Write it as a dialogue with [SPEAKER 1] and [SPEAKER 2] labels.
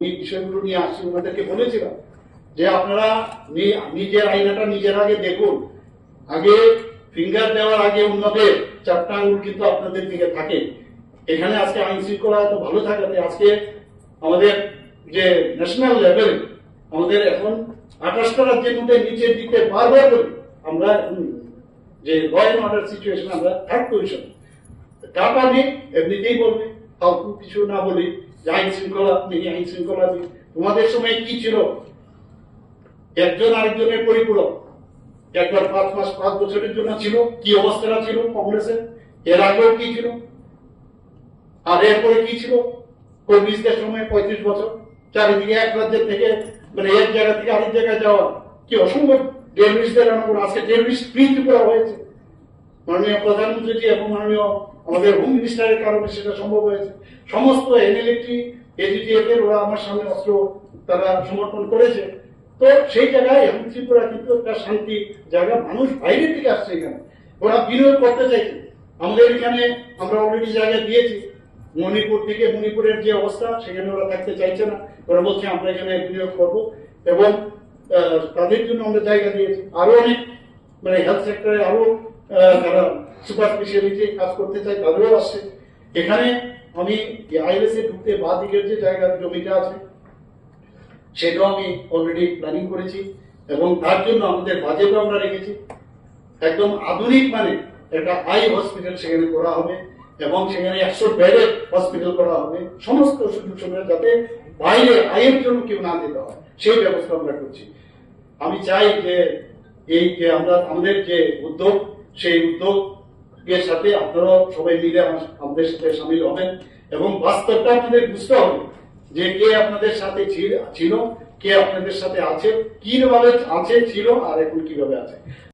[SPEAKER 1] এই বিষয়গুলো নিয়ে আসছি, ওনাদেরকে বলেছিলাম যে আপনারা নিজের আয়নাটা নিজের আগে দেখুন। আগে ফিঙ্গার দেওয়ার আগে অন্যদের চারটা আঙুল কিন্তু আপনাদের দিকে থাকে। এখানে আজকে আইন শৃঙ্খলা এত ভালো থাকাতে আজকে আমাদের যে ন্যাশনাল লেভেল আমাদের এখন 28টা রাজ্যের মধ্যে নিচের দিকে বারবার করি আমরা যে ল অ্যান্ড অর্ডার সিচুয়েশন আমরা থার্ড পজিশন। টাকা নেই এমনিতেই বলবে, ফালতু কিছু না বলি যে আইন শৃঙ্খলা নেই, আইন শৃঙ্খলা নেই। তোমাদের সময় কি ছিল? একজন আরেকজনের পরিপূরক। একবার 5 বছরের জন্য ছিল, কি অবস্থাটা ছিল কংগ্রেসের, এর আগেও কি ছিল, আর এরপরে কি ছিল কর্মীদের সময় 35 বছর চারিদিকে এক রাজ্যের থেকে মানে এক জায়গা থেকে আরেক জায়গায় যাওয়া কি অসম্ভব। টেররিস্টদের আজকে টেররিস্ট ফ্রি করা হয়েছে মাননীয় প্রধানমন্ত্রীজি এবং মাননীয় আমাদের হোম মিনিস্টারের কারণে সেটা সম্ভব হয়েছে। সমস্ত এনএলএটি এজিটিএফ এর ওরা আমার সামনে অস্ত্র তারা সমর্পণ করেছে। তো সেই জায়গায় এখন ত্রিপুরা কিন্তু একটা শান্তি জায়গা, মানুষ বাইরের থেকে আসছে এখানে, ওরা বিনিয়োগ করতে চাইছে আমাদের এখানে। আমরা অলরেডি জায়গা দিয়েছি মণিপুর থেকে, মণিপুরের যে অবস্থা সেখানে ওরা থাকতে চাইছে না, ওরা বলছে আমরা এখানে বিনিয়োগ করবো এবং তাদের জন্য আমরা জায়গা দিয়েছি। আরো অনেক মানে হেলথ সেক্টরে আরো যারা সুপার স্পেশালিটি কাজ করতে চায় তাদেরও আসছে এখানে। আমি আইএলএস এ ঢুকতে বা দিকের যে জায়গা জমিটা আছে সেটাও আমি অলরেডি প্ল্যানিং করেছি এবং তার জন্য আমাদের বাজেটও আমরা রেখেছি। একদম আধুনিক মানে একটা আই হসপিটাল সেখানে করা হবে এবং সেখানে 100 বেডের হসপিটাল করা হবে। সমস্ত সুযোগ সুবিধা যাতে বাইরে আয়ের জন্য কেউ না দিতে হয় সেই ব্যবস্থা আমরা করছি। আমি চাই যে এই যে আমরা আমাদের যে উদ্যোগ সেই উদ্যোগের সাথে আপনারা সবাই মিলে আমাদের সাথে সামিল হবেন এবং বাস্তবটা আপনাদের বুঝতে হবে যে কে আপনাদের সাথে ছিল, কে আপনাদের সাথে আছে, কিভাবে আছে ছিল আর এখন কিভাবে আছে।